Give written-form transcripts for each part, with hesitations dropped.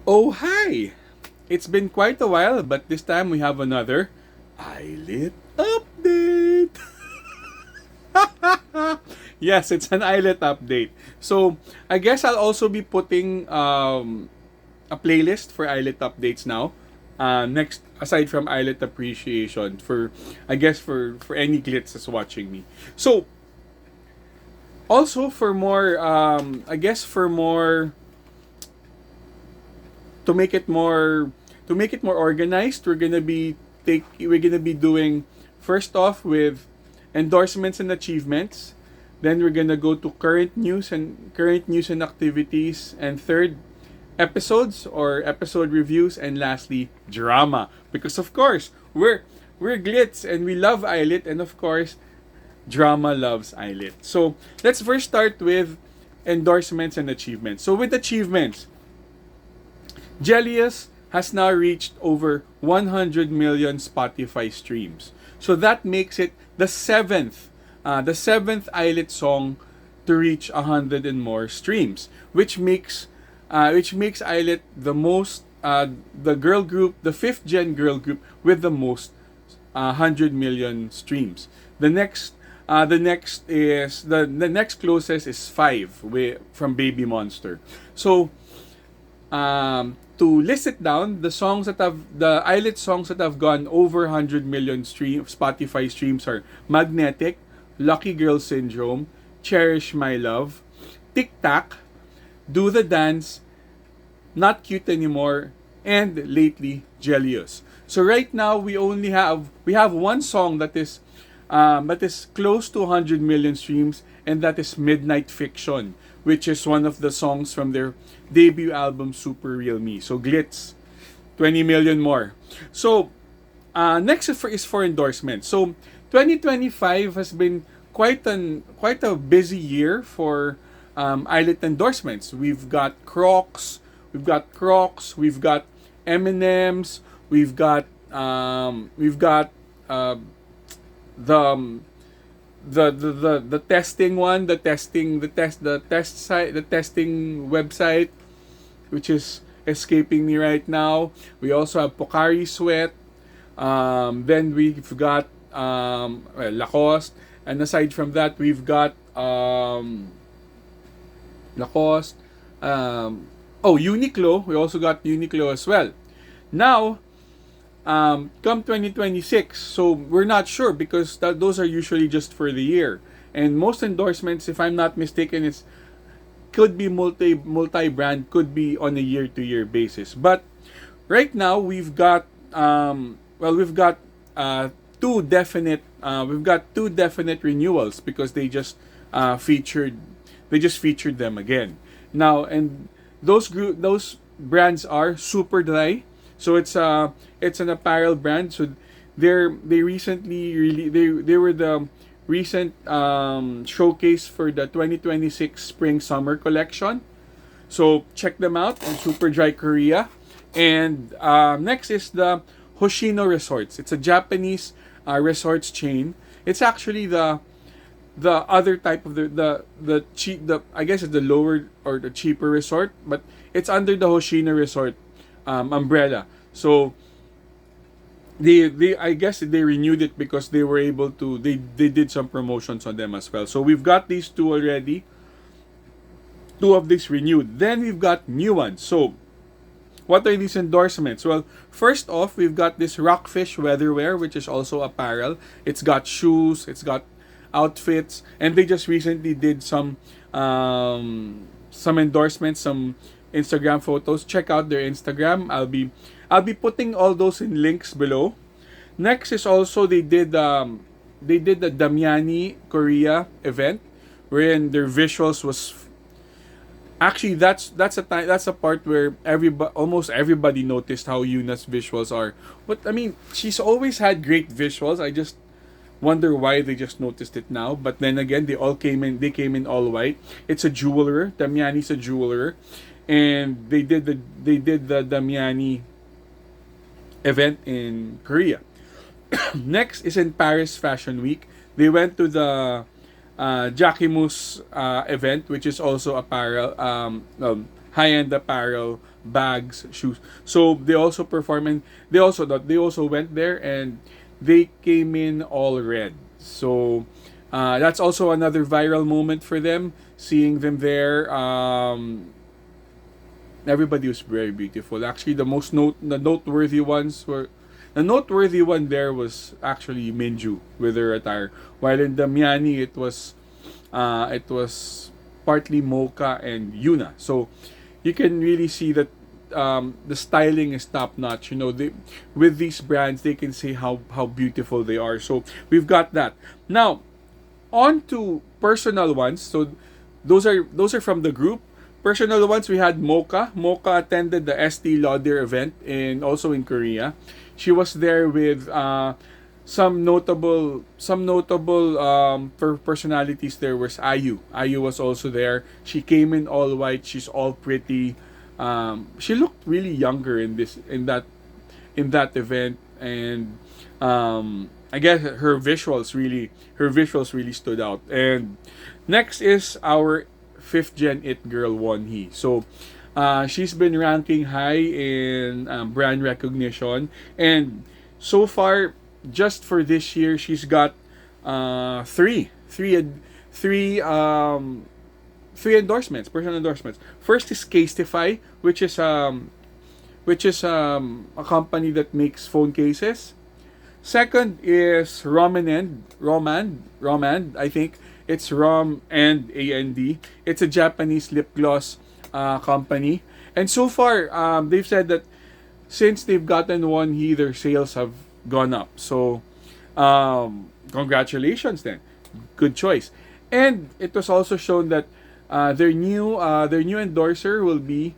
Oh, hi! It's been quite a while, but this time we have another ILLIT update! Yes, it's an ILLIT update. So, I guess I'll also be putting a playlist for ILLIT updates now. Next, aside from ILLIT appreciation, I guess for any glitz that's watching me. So, also for more, I guess for more to make it more organized, we're gonna be doing first off with endorsements and achievements. Then we're gonna go to current news and activities, and third, episodes or episode reviews, and lastly, drama. Because of course we're glitz and we love ILLIT, and of course drama loves ILLIT. So let's first start with endorsements and achievements. So with achievements, Jelius has now reached over 100 million Spotify streams. So that makes it the seventh ILLIT song to reach 100 and more streams, which makes ILLIT the girl group, the fifth gen girl group with the most 100 million streams. The next closest is five from Baby Monster. So to list it down, the ILLIT songs that have gone over 100 million Spotify streams are Magnetic, Lucky Girl Syndrome, Cherish My Love, Tic Tac, Do the Dance, Not Cute Anymore, and lately Jelius. So right now we have one song that is close to 100 million streams, and that is Midnight Fiction, which is one of the songs from their debut album Super Real Me. So Glitz, 20 million more. So next is for endorsement. So 2025 has been quite a busy year for ILLIT endorsements. We've got M&M's, we've got uh, the the testing one, the testing website, which is escaping me right now. We also have Pocari Sweat. Then we've got Lacoste, and aside from that, we've got Lacoste. Uniqlo. We also got Uniqlo as well. Now, come 2026, so we're not sure because those are usually just for the year. And most endorsements, if I'm not mistaken, it's could be multi brand, could be on a year to year basis. But right now we've got two definite renewals because they just featured them again now. And those brands are Super Dry. So it's an apparel brand. So they recently really they were the recent showcase for the 2026 spring summer collection. So check them out in Super Dry Korea. And next is the Hoshino Resorts. It's a Japanese resorts chain. It's actually the other type of the cheap, the I guess it's the lower or the cheaper resort, but it's under the Hoshino Resort umbrella. So they I guess they renewed it because they were able to they did some promotions on them as well. So we've got these two already. Two of these renewed. Then we've got new ones. So what are these endorsements? Well, first off, we've got this Rockfish Weatherwear, which is also apparel. It's got shoes, it's got outfits, and they just recently did some endorsements, some Instagram photos. Check out their Instagram. I'll be putting all those in links below. Next is also they did the Damiani Korea event wherein their visuals was actually that's a part where almost everybody noticed how Yuna's visuals are. But I mean, she's always had great visuals. I just wonder why they just noticed it now. But then again, they came in all white. It's a jeweler. Damiani's a jeweler, and they did the Damiani event in Korea. Next is in Paris Fashion Week. They went to the Jacquemus event, which is also apparel, high-end apparel bags, shoes. So they also perform, and they also went there, and they came in all red. So that's also another viral moment for them. Seeing them there, everybody was very beautiful. Actually, the noteworthy one there was actually Minju with her attire. While in Damiani, it was partly Mocha and Yuna. So you can really see that the styling is top notch. With these brands, they can say how beautiful they are. So we've got that. Now, on to personal ones. So those are from the group. Personal ones, we had Mocha. Mocha attended the Estee Lauder event also in Korea. She was there with some notable personalities. There was Ayu. Ayu was also there. She came in all white. She's all pretty. She looked really younger in that event, and I guess her visuals really stood out. And next is our fifth gen it girl Wonhee. So she's been ranking high in brand recognition, and so far, just for this year, she's got three endorsements, personal endorsements. First is Casetify, which is a company that makes phone cases. Second is Rom&nd, I think it's Rom&nd. It's a Japanese lip gloss company. And so far, they've said that since they've gotten Wonhee, their sales have gone up. So, congratulations then. Good choice. And it was also shown that their new endorser will be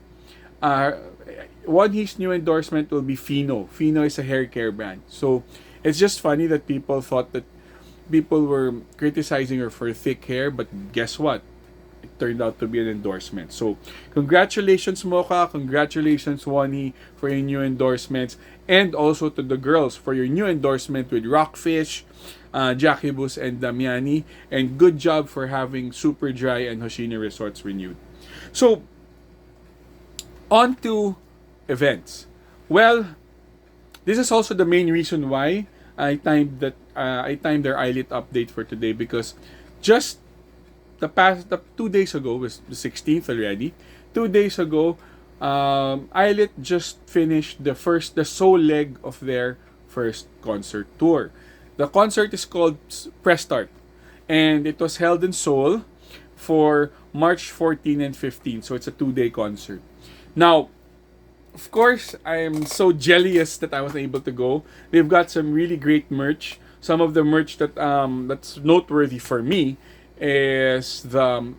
Wonhee's new endorsement will be Fino. Fino is a hair care brand. So it's just funny that people were criticizing her for thick hair, but guess what? It turned out to be an endorsement. So congratulations, Mocha. Congratulations, Wonhee, for your new endorsements, and also to the girls for your new endorsement with Rockfish, Jacquemus, and Damiani. And good job for having Super Dry and Hoshino Resorts renewed. So on to events. Well, this is also the main reason why I timed their ILLIT update for today, because just the 2 days ago was the 16th already. 2 days ago, ILLIT just finished the Seoul leg of their first concert tour. The concert is called Press Start, and it was held in Seoul for March 14 and 15. So it's a 2-day concert. Now, of course, I'm so jealous that I was able to go. They've got some really great merch. Some of the merch that's noteworthy for me is the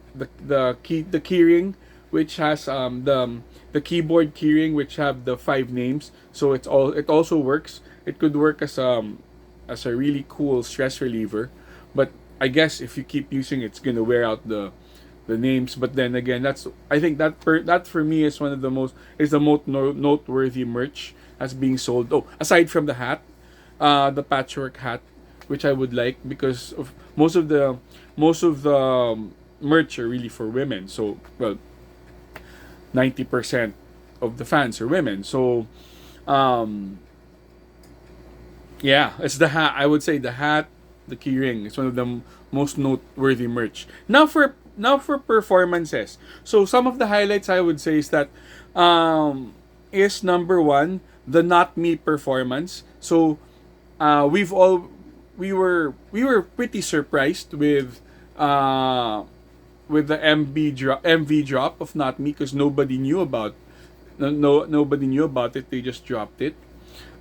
keyring, which has the keyboard keyring, which have the 5 names. So it also works. It could work as a really cool stress reliever, but I guess if you keep using it, it's gonna wear out the names. But then again, I think that for me is the most noteworthy merch that's being sold. Oh, aside from the hat, the patchwork hat, which I would like, because of most of the merch are really for women. So, well, 90% of the fans are women. So, yeah, it's the hat. I would say the hat, the keyring. It's one of the most noteworthy merch. Now for performances. So some of the highlights I would say is that is number one, the Not Me performance. So we were pretty surprised with the MV drop of Not Me, because nobody knew about nobody knew about it. They just dropped it.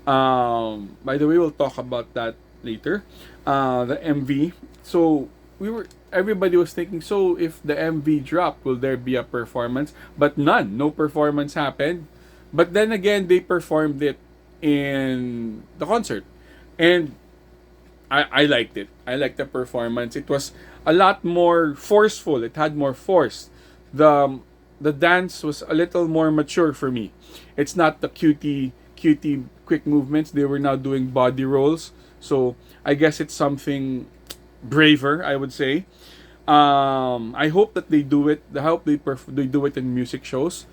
By the way, we'll talk about that later. The MV. So everybody was thinking, so if the MV dropped, will there be a performance? But no performance happened. But then again, they performed it in the concert, and I liked it. I liked the performance. It was a lot more forceful. It had more force. The dance was a little more mature for me. It's not the cutie quick movements. They were now doing body rolls. So I guess it's something braver, I would say. I hope that they do it. I hope they do it in music shows.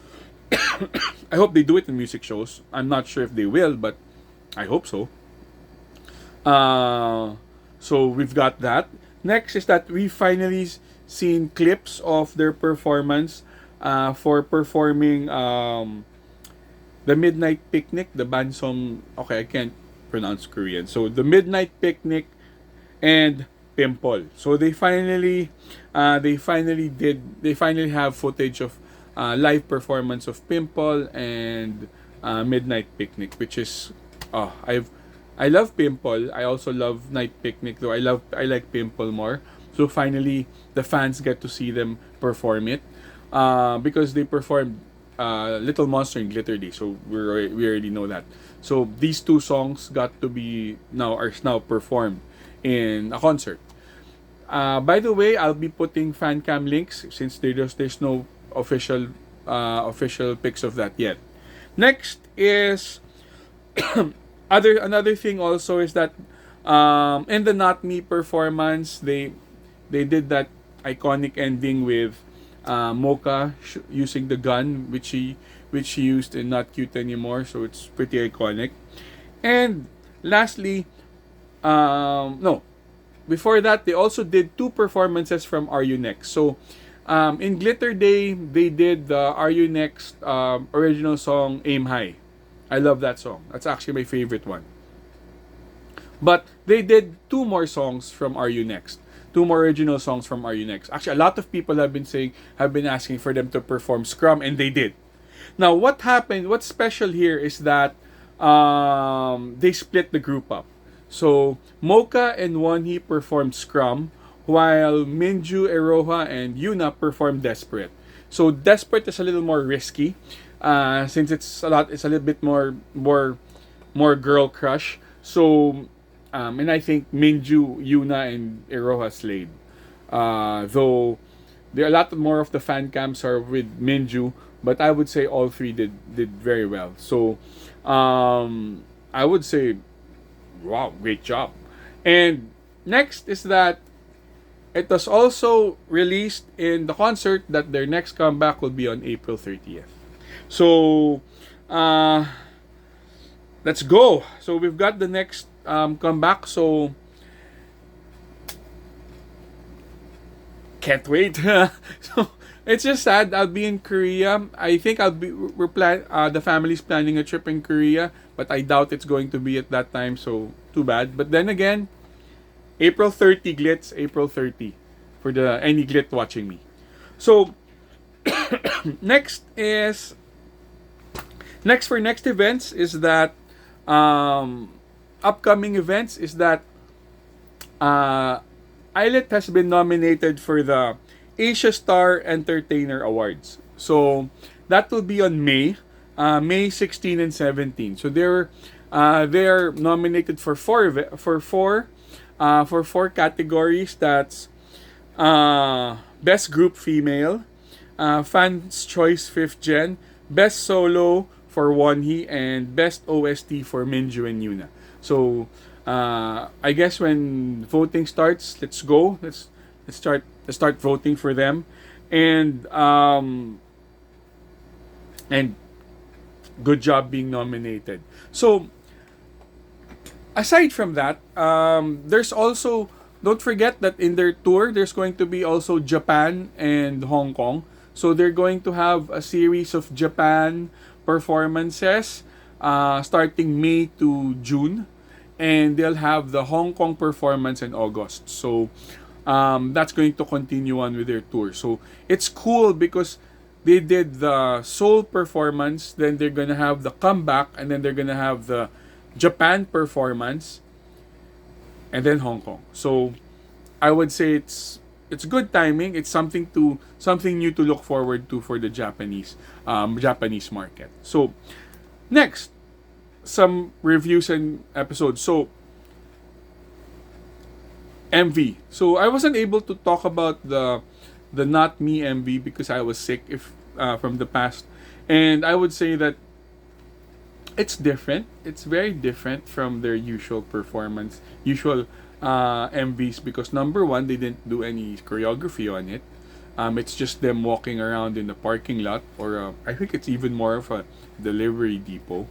I hope they do it in music shows. I'm not sure if they will, but I hope so. Uh, so we've got that. Next is that we finally seen clips of their performance for performing the Midnight Picnic, the band song. Okay, I can't pronounce Korean. So the Midnight Picnic and Pimple. So they finally have footage of live performance of Pimple and Midnight Picnic, which is I love Pimple. I also love Night Picnic, though I like Pimple more. So finally, the fans get to see them perform it because they performed Little Monster and Glitter Day. So we already know that. So these two songs got to be are now performed in a concert. By the way, I'll be putting fan cam links since there's no official pics of that yet. Next is another thing also is that in the Not Me performance they did that iconic ending with Mocha using the gun which he used in Not Cute Anymore, so it's pretty iconic. And lastly, no, before that they also did two performances from Are You Next. So in Glitter Day they did the Are You Next original song Aim High. I love that song. That's actually my favorite one. But they did two more songs from Are You Next. Two more original songs from Are You Next. Actually, a lot of people have been asking for them to perform Scrum, and they did. Now, what happened? What's special here is that they split the group up. So Mocha and Wonhee performed Scrum, while Minju, Eroha, and Yuna performed Desperate. So Desperate is a little more risky, since it's a little bit more girl crush. So and I think Minju, Yuna, and Eroha slayed. Though there a lot more of the fan cams are with Minju, but I would say all three did very well. So I would say, wow, great job. And next is that it was also released in the concert that their next comeback will be on April 30th. So let's go. So we've got the next comeback. So can't wait. So it's just sad. I'll be in Korea. I think the family's planning a trip in Korea, but I doubt it's going to be at that time. So too bad. But then again, April 30 glitz. April 30 for the any glit watching me. So next events is that upcoming events is that ILLIT has been nominated for the Asia Star Entertainer Awards. So that will be on May 16 and 17. So they're nominated for four categories. That's Best Group Female, Fans Choice 5th Gen, Best Solo for Wonhee, and Best OST for Minju and Yuna. So I guess when voting starts, let's go. Let's start voting for them, and good job being nominated. So aside from that, there's also, don't forget that in their tour there's going to be also Japan and Hong Kong. So they're going to have a series of Japan performances starting May to June, and they'll have the Hong Kong performance in August. So that's going to continue on with their tour. So it's cool because they did the Seoul performance, then they're gonna have the comeback, and then they're gonna have the Japan performance, and then Hong Kong. So I would say it's good timing. It's something new to look forward to for the Japanese market. So next, some reviews and episodes. So MV. So I wasn't able to talk about the Not Me MV because I was sick from the past, and I would say that it's different. It's very different from their usual MVs because number one, they didn't do any choreography on it. It's just them walking around in the parking lot, or I think it's even more of a delivery depot.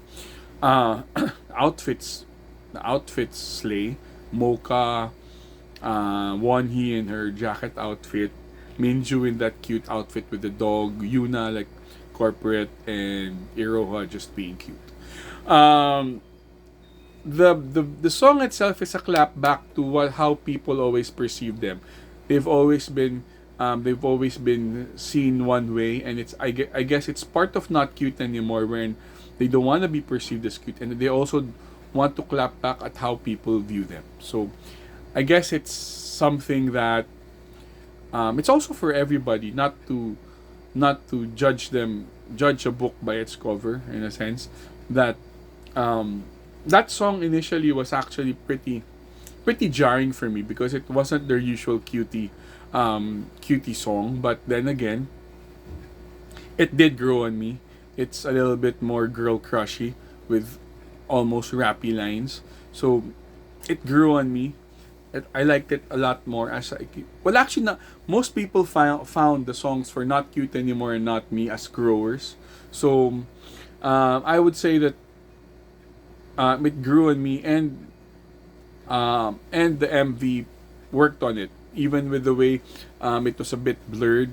Uh, outfits, the outfits slay. Mocha, Wonhee in her jacket outfit, Minju in that cute outfit with the dog, Yuna like corporate, and Iroha just being cute. Um, the song itself is a clap back to how people always perceive them. They've always been they've always been seen one way, and I guess it's part of not cute anymore, when they don't want to be perceived as cute, and they also want to clap back at how people view them. So I guess it's something that it's also for everybody, not to judge a book by its cover, in a sense that um, that song initially was actually pretty jarring for me, because it wasn't their usual cutie song. But then again, it did grow on me. It's a little bit more girl crushy with almost rappy lines. So it grew on me. I liked it a lot more as well. Actually, not most people found the songs for Not Cute Anymore and Not Me as growers. So I would say that it grew on me, and the MV worked on it, even with the way it was a bit blurred.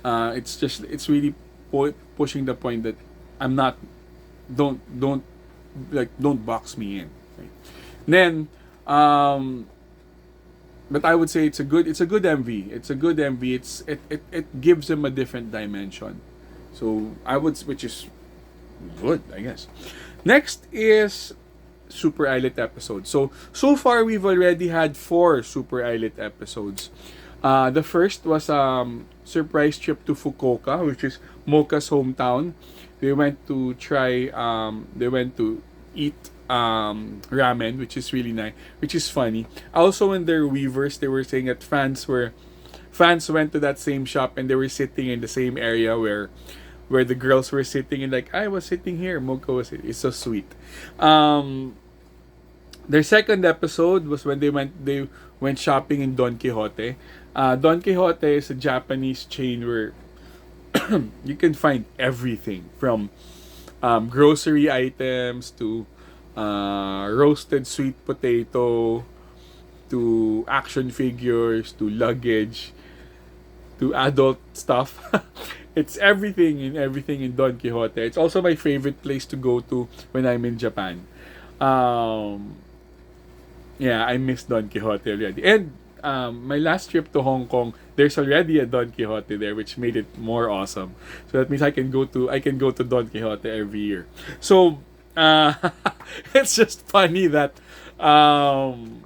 It's really pushing the point that I'm not don't don't box me in. Right? Then but I would say it's a good MV. It's a good MV. It gives them a different dimension. So I would, which is good, I guess. Next is Super ILLIT episodes. So far we've already had 4 Super ILLIT episodes. The first was surprise trip to Fukuoka, which is Mocha's hometown. They went to try they went to eat ramen, which is really nice, which is funny. Also in their weavers, they were saying that fans went to that same shop, and they were sitting in the same area where the girls were sitting, and like, I was sitting here, Mocha was sitting. It's so sweet. Their second episode was when they went shopping in Don Quixote. Don Quixote is a Japanese chain where you can find everything from grocery items to roasted sweet potato to action figures to luggage to adult stuff. It's everything in Don Quixote. It's also my favorite place to go to when I'm in Japan. Um, yeah, I miss Don Quixote already. And my last trip to Hong Kong, there's already a Don Quixote there, which made it more awesome. So that means I can go to Don Quixote every year. So it's just funny that um,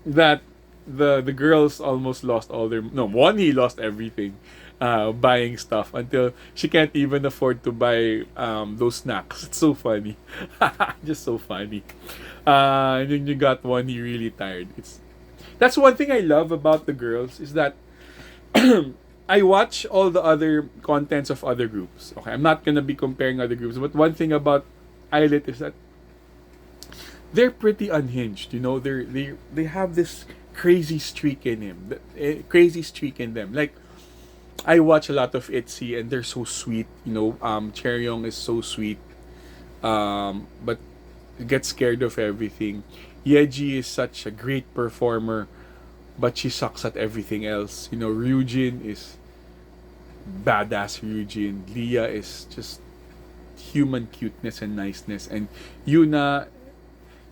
that the girls almost lost all their no Wonhee lost everything buying stuff until she can't even afford to buy those snacks. It's so funny. Just so funny. And then you got Wonhee really tired. That's one thing I love about the girls, is that I watch all the other contents of other groups. Okay, I'm not gonna be comparing other groups, but one thing about ILLIT is that they're pretty unhinged. You know, they have this crazy streak in crazy streak in them. Like, I watch a lot of ITZY, and they're so sweet. You know, Chaeryeong is so sweet, but gets scared of everything. Yeji is such a great performer, but she sucks at everything else. You know, Ryujin is badass. Ryujin, Leah is just human cuteness and niceness, and Yuna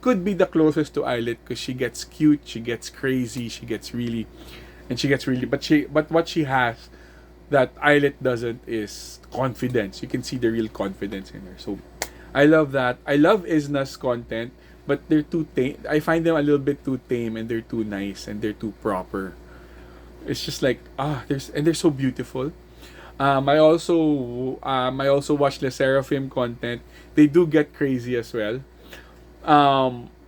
could be the closest to ILLIT because she gets cute, she gets crazy, but what she has that ILLIT doesn't is confidence. You can see the real confidence in her. So I love that. I love Isna's content, but they're too tame. I find them a little bit too tame, and they're too nice, and they're too proper. It's just like they're so beautiful. I also watch the Seraphim content. They do get crazy as well.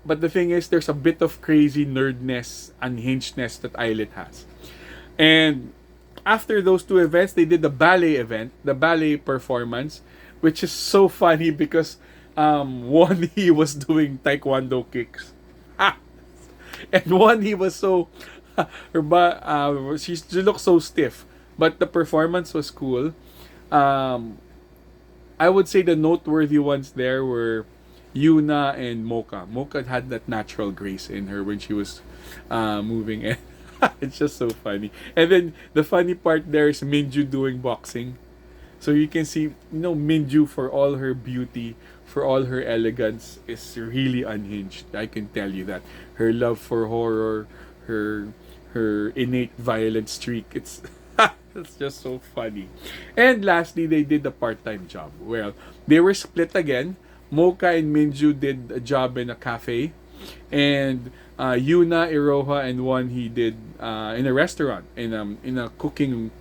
But the thing is, there's a bit of crazy nerdness, unhingedness that ILLIT has. And after those 2 events, they did the ballet performance, which is so funny because Wonhee was doing taekwondo kicks. And Wonhee was so she looks so stiff. But the performance was cool. Um, I would say the noteworthy ones there were Yuna and Mocha. Mocha had that natural grace in her when she was moving, and it's just so funny. And then the funny part there is Minju doing boxing. So you can see, Minju, for all her beauty, for all her elegance, is really unhinged. I can tell you that. Her love for horror, her her innate violent streak, it's just so funny. And lastly, they did a part-time job. Well, they were split again. Mocha and Minju did a job in a cafe, and Yuna, Iroha, and Wonhee did in a restaurant, in a cooking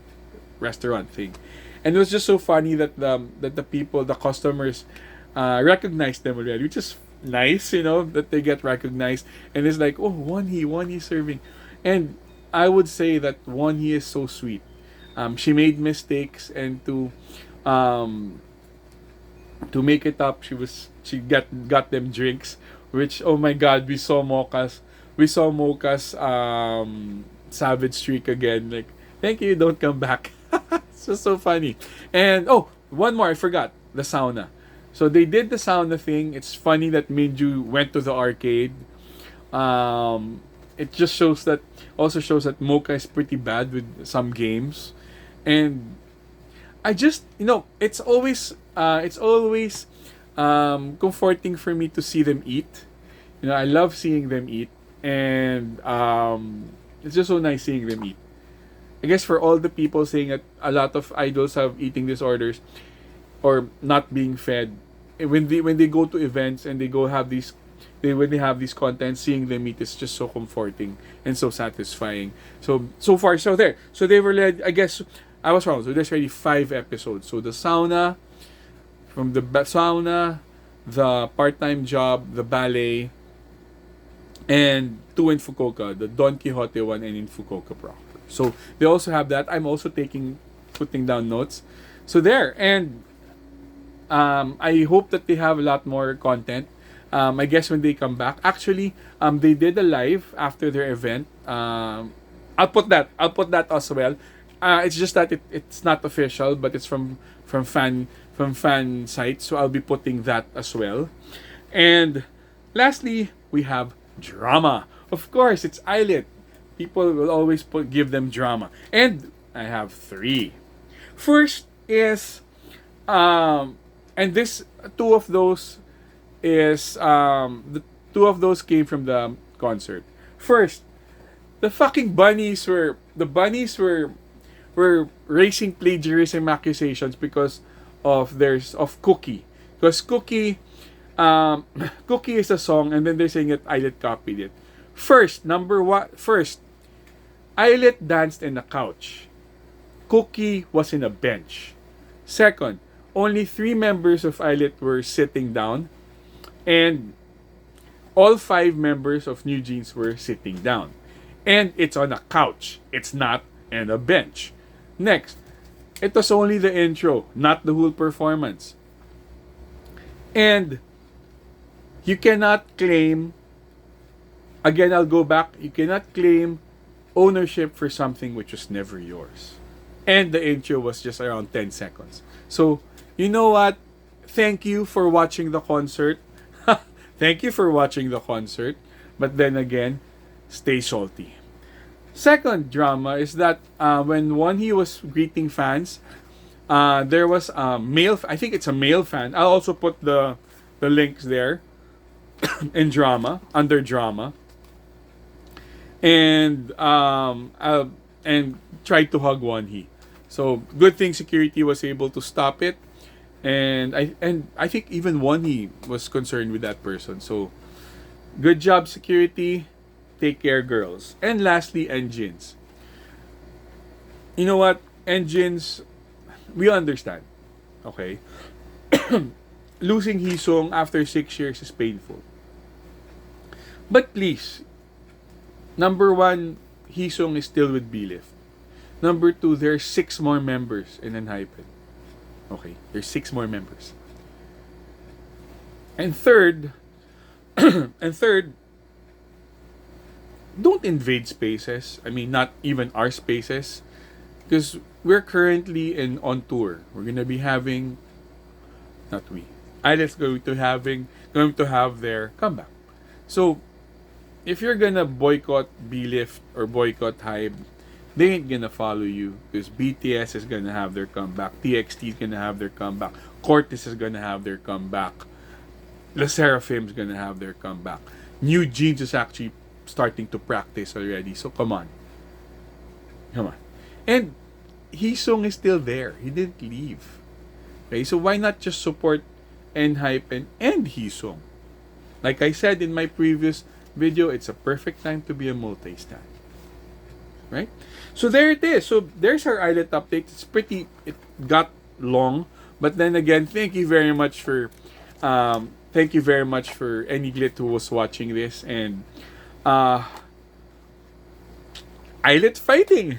restaurant thing. And it was just so funny that the people, the customers, recognized them already, which is nice, that they get recognized. And it's like, oh, Wonhee serving. And I would say that Wonhee is so sweet. She made mistakes, and um, to make it up, she got them drinks, which, oh my God, we saw Mocha's savage streak again. Like, thank you, don't come back. It's just so funny. And oh, one more, I forgot, the sauna. So they did the sauna thing. It's funny that Minju went to the arcade. It just shows that Mocha is pretty bad with some games. And I just, it's always comforting for me to see them eat. I love seeing them eat, and it's just so nice seeing them eat. I guess for all the people saying that a lot of idols have eating disorders or not being fed, when they go to events and they go have these when they have these content, seeing them eat is just so comforting and so satisfying. So far, so there. So they were led. I guess I was wrong. So there's already 5 episodes. So the sauna, sauna, the part-time job, the ballet, and 2 in Fukuoka, the Don Quixote one, and in Fukuoka proper. So they also have that. I'm also putting down notes. So there, and I hope that they have a lot more content. I guess when they come back, actually, they did a live after their event. I'll put that as well. It's just that it's not official, but it's from fan sites, so I'll be putting that as well. And lastly, we have drama. Of course, it's ILLIT. People will always give them drama, and I have 3. First is, and this two of those the 2 of those came from the concert. First, the bunnies were raising plagiarism accusations because of Cookie. Because Cookie is a song, and then they're saying that ILLIT copied it. First, ILLIT danced in a couch. Cookie was in a bench. Second, only 3 members of ILLIT were sitting down, and all 5 members of New Jeans were sitting down. And it's on a couch. It's not in a bench. Next, it was only the intro, not the whole performance. And you cannot claim, again, I'll go back, you cannot claim ownership for something which was never yours. And the intro was just around 10 seconds. So, you know what? Thank you for watching the concert. Thank you for watching the concert. But then again, stay salty. Second drama is that when Wonhee was greeting fans, there was a male, I think it's a male fan. I'll also put the links there in drama, under drama. And tried to hug Wonhee. So good thing security was able to stop it. And I think even Wonhee was concerned with that person. So good job, security. Take care, girls. And lastly, engines. You know what? Engines, we understand. Okay? Losing Hisung after 6 years is painful. But please, number 1, Hisung is still with Bilift. Number 2, there's 6 more members in Enhypen. Okay? There's 6 more members. And third, don't invade spaces. I mean, not even our spaces. because we're currently on tour. We're gonna be having, not we, ILLIT's going to have their comeback. So if you're gonna boycott B-Lift or boycott Hype, they ain't gonna follow you, because BTS is gonna have their comeback, TXT is gonna have their comeback, Cortez is gonna have their comeback, La Seraphim is gonna have their comeback. New Jeans is actually starting to practice already. So come on. Come on. And Heesung is still there. He didn't leave. Okay, so why not just support Hype and Heesung? Like I said in my previous video, it's a perfect time to be a multi-stan. Right? So there it is. So there's our ILLIT update. It got long, but then again, thank you very much for any ILLIT who was watching this, and ILLIT fighting.